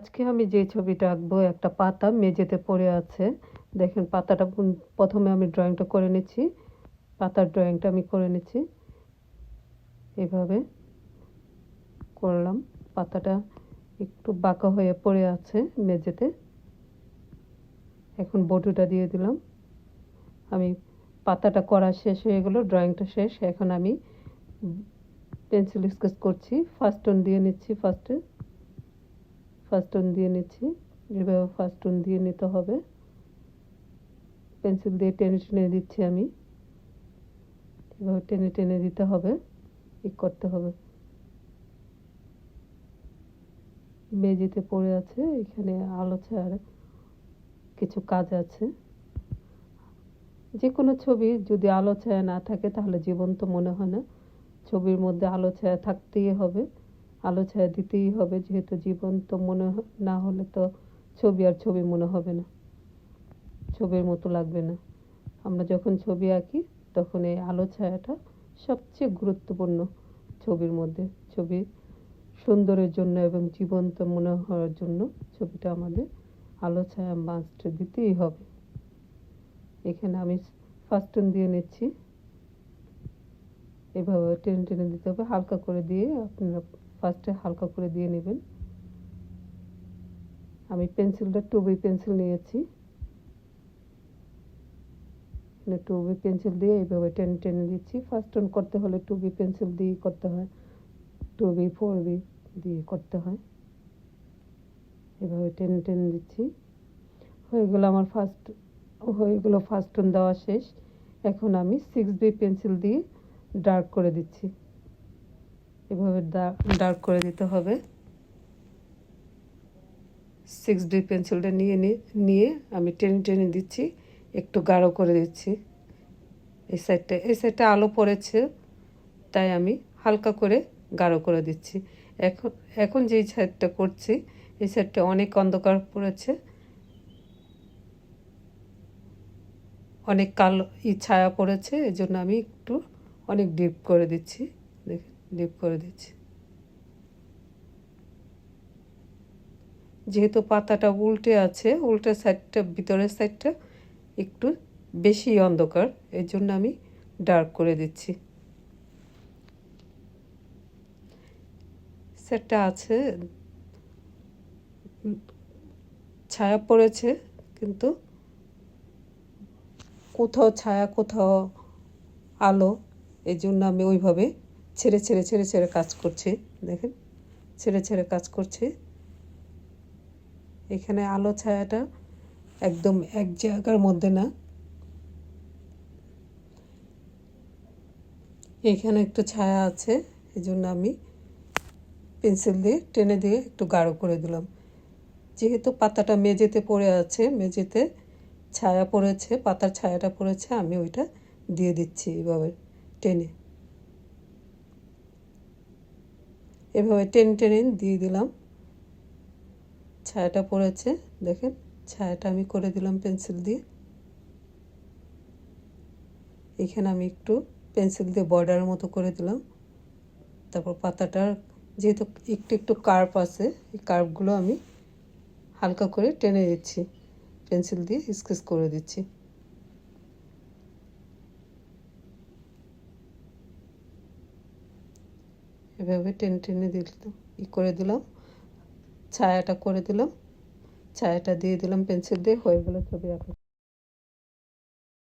আজকে আমি যে ছবিটা আঁকবো একটা পাতা মেঝেতে পড়ে আছে। দেখেন পাতাটা প্রথমে আমি ড্রয়িংটা করে নিচ্ছি। পাতার ড্রয়িংটা আমি করে নিচ্ছি, এভাবে করলাম। পাতাটা একটু বাঁকা হয়ে পড়ে আছে মেঝেতে। এখন বটুটা দিয়ে দিলাম। আমি পাতাটা করা শেষ হয়ে গেল, ড্রয়িংটা শেষ। এখন আমি পেন্সিল স্কেচ করছি। ফার্স্ট টোন দিয়ে নিচ্ছি, ফার্স্ট টোন দিয়ে নিচ্ছি। এভাবে ফার্স্ট টোন দিয়ে নিতে হবে। পেন্সিল দিয়ে টেনে টেনে দিচ্ছি আমি, এভাবে টেনে টেনে দিতে হবে, করতে হবে। মেঝেতে পড়ে আছে, এখানে আলো ছায়ার কিছু কাজ আছে। যে কোনো ছবি যদি আলো ছায়া না থাকে তাহলে জীবন্ত মনে হয় না। ছবির মধ্যে আলো ছায়া থাকতেই হবে, আলো ছায়া দিতেই হবে, যেহেতু জীবন্ত মনে না হলে তো ছবি আর ছবি মনে হবে না, ছবির মতো লাগবে না। আমরা যখন ছবি আঁকি তখন এই আলো ছায়াটা সবচেয়ে গুরুত্বপূর্ণ ছবির মধ্যে। ছবি সুন্দরের জন্য এবং জীবন্ত মনে হওয়ার জন্য ছবিটা আমাদের আলো ছায়া মাস্ট দিতেই হবে। এখানে আমি ফার্স্ট টোন দিয়ে নিচ্ছি, এভাবে টেনে টেনে দিতে হবে, হালকা করে দিয়ে। আপনারা ফার্স্টে হালকা করে দিয়ে নেবেন। আমি পেন্সিলটা 2B পেন্সিল নিয়েছি। 2B পেন্সিল দিয়ে এইভাবে টেনে টেনে দিচ্ছি। ফার্স্ট টোন করতে হলে 2B পেন্সিল দিয়ে করতে হয়, 2B 4B দিয়ে করতে হয়। এভাবে টেনে টেনে দিচ্ছি। হয়ে গেল আমার ফার্স্ট টোন দেওয়া শেষ। এখন আমি 6B পেন্সিল দিয়ে ডার্ক করে দিচ্ছি। এভাবে ডার্ক করে দিতে হবে। 6D পেন্সিলটা নিয়ে আমি টেনে টেনে দিচ্ছি, একটু গাঢ় করে দিচ্ছি। এই সাইডটা আলো পড়েছে, তাই আমি হালকা করে গাঢ় করে দিচ্ছি। এখন যেই সাইডটা করছি, এই সাইডটা অনেক অন্ধকার পড়েছে, অনেক কালো ছায়া পড়েছে, এই জন্য আমি একটু অনেক ডিপ করে দিচ্ছি। দেখুন, ডিপ করে দিচ্ছি। যেহেতু পাতাটা উল্টে আছে, উল্টো সাইডটা, ভিতরের সাইডটা একটু বেশি অন্ধকার, এর জন্য আমি ডার্ক করে দিচ্ছি। সেটটা আছে, ছায়া পড়েছে, কিন্তু কোথাও ছায়া কোথাও আলো, এই জন্য আমি ওইভাবে ছেড়ে ছেড়ে ছেড়ে ছেড়ে কাজ করছি। দেখেন, ছেড়ে ছেড়ে কাজ করছি। এখানে আলো ছায়াটা একদম এক জায়গার মধ্যে না, এখানে একটু ছায়া আছে, এই জন্য আমি পেন্সিল দিয়ে টেনে দিয়ে একটু গাঢ় করে দিলাম। যেহেতু পাতাটা মেঝেতে পড়ে আছে, মেঝেতে ছায়া পড়েছে, পাতার ছায়াটা পড়েছে, আমি ওইটা দিয়ে দিচ্ছি এভাবে টেনে, এভাবে টেনে টেনে দিয়ে দিলাম। ছায়াটা পড়েছে, দেখেন ছায়াটা আমি করে দিলাম পেন্সিল দিয়ে। এখানে আমি একটু পেন্সিল দিয়ে বর্ডারের মতো করে দিলাম। তারপর পাতাটার যেহেতু একটু একটু কার্ভ আছে, এই কার্ভগুলো আমি হালকা করে টেনে দিচ্ছি, পেন্সিল দিয়ে স্কেচ করে দিচ্ছি। এভাবে টেনে টেনে করে দিলাম, ছায়াটা করে দিলাম, ছায়াটা দিয়ে দিলাম পেন্সিল দিয়ে। হয়ে গেল ছবি আঁকা।